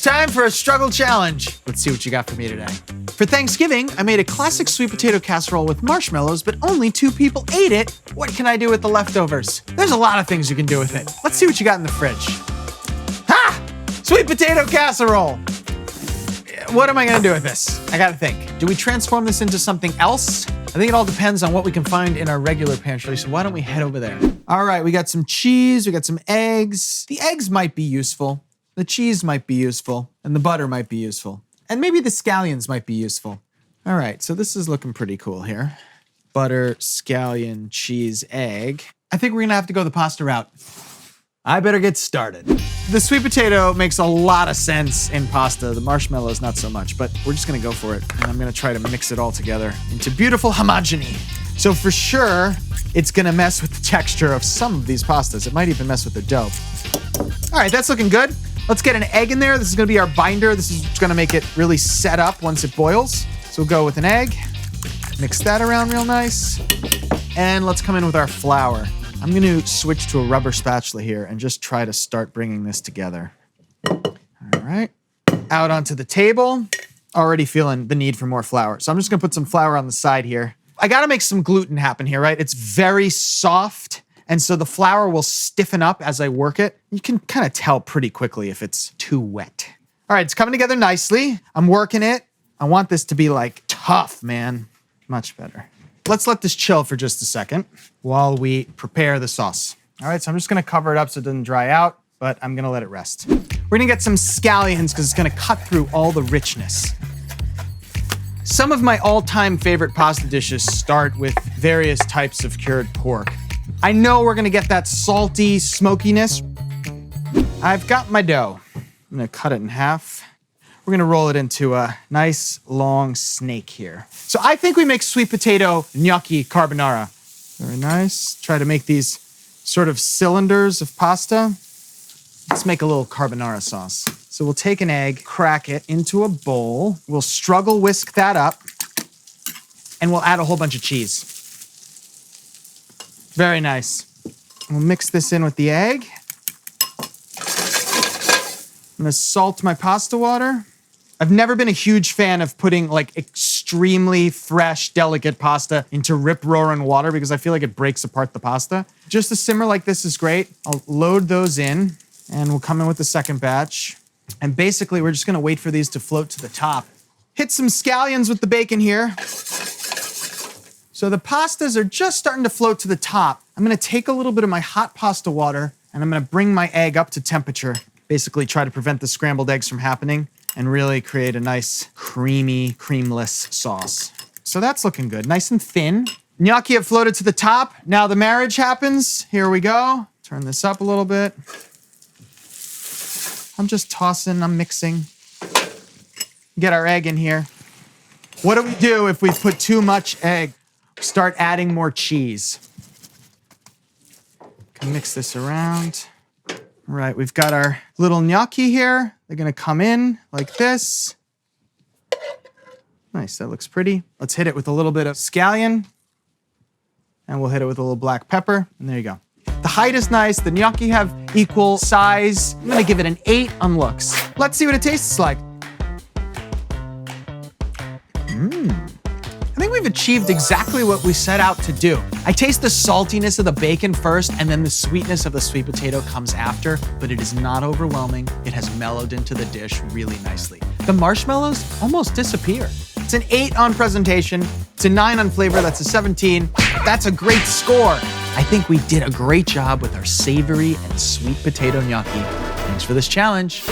time for a struggle challenge. Let's see what you got for me today. For Thanksgiving, I made a classic sweet potato casserole with marshmallows, but only 2 people ate it. What can I do with the leftovers? There's a lot of things you can do with it. Let's see what you got in the fridge. Ha! Sweet potato casserole. What am I gonna do with this? I gotta think. Do we transform this into something else? I think it all depends on what we can find in our regular pantry, so why don't we head over there? All right, we got some cheese, we got some eggs. The eggs might be useful. The cheese might be useful, and the butter might be useful. And maybe the scallions might be useful. All right, so this is looking pretty cool here. Butter, scallion, cheese, egg. I think we're gonna have to go the pasta route. I better get started. The sweet potato makes a lot of sense in pasta. The marshmallows, not so much, but we're just gonna go for it. And I'm gonna try to mix it all together into beautiful homogeny. So for sure, it's gonna mess with the texture of some of these pastas. It might even mess with the dough. All right, that's looking good. Let's get an egg in there. This is gonna be our binder. This is gonna make it really set up once it boils. So we'll go with an egg, mix that around real nice. And let's come in with our flour. I'm going to switch to a rubber spatula here and just try to start bringing this together. All right, out onto the table. Already feeling the need for more flour. So I'm just gonna put some flour on the side here. I gotta make some gluten happen here, right? It's very soft, and so the flour will stiffen up as I work it. You can kind of tell pretty quickly if it's too wet. All right, it's coming together nicely. I'm working it. I want this to be like tough, man. Much better. Let's let this chill for just a second while we prepare the sauce. All right, so I'm just gonna cover it up so it doesn't dry out, but I'm gonna let it rest. We're gonna get some scallions because it's gonna cut through all the richness. Some of my all-time favorite pasta dishes start with various types of cured pork. I know we're gonna get that salty smokiness. I've got my dough. I'm gonna cut it in half. We're gonna roll it into a nice long snake here. So I think we make sweet potato gnocchi carbonara. Very nice. Try to make these sort of cylinders of pasta. Let's make a little carbonara sauce. So we'll take an egg, crack it into a bowl. We'll struggle whisk that up, and we'll add a whole bunch of cheese. Very nice. We'll mix this in with the egg. I'm gonna salt my pasta water. I've never been a huge fan of putting like extremely fresh, delicate pasta into rip-roaring water because I feel like it breaks apart the pasta. Just a simmer like this is great. I'll load those in and we'll come in with the second batch. And basically we're just gonna wait for these to float to the top. Hit some scallions with the bacon here. So the pastas are just starting to float to the top. I'm gonna take a little bit of my hot pasta water and I'm gonna bring my egg up to temperature. Basically try to prevent the scrambled eggs from happening and really create a nice creamy, creamless sauce. So that's looking good, nice and thin. Gnocchi have floated to the top. Now the marriage happens. Here we go. Turn this up a little bit. I'm just tossing, I'm mixing. Get our egg in here. What do we do if we put too much egg? Start adding more cheese. Can mix this around. All right, we've got our little gnocchi here. They're gonna come in like this. Nice, that looks pretty. Let's hit it with a little bit of scallion. And we'll hit it with a little black pepper, and there you go. The height is nice, the gnocchi have equal size. I'm gonna give it an 8 on looks. Let's see what it tastes like. I think we've achieved exactly what we set out to do. I taste the saltiness of the bacon first, and then the sweetness of the sweet potato comes after, but it is not overwhelming. It has mellowed into the dish really nicely. The marshmallows almost disappear. It's an 8 on presentation. It's a 9 on flavor. That's a 17. That's a great score. I think we did a great job with our savory and sweet potato gnocchi. Thanks for this challenge.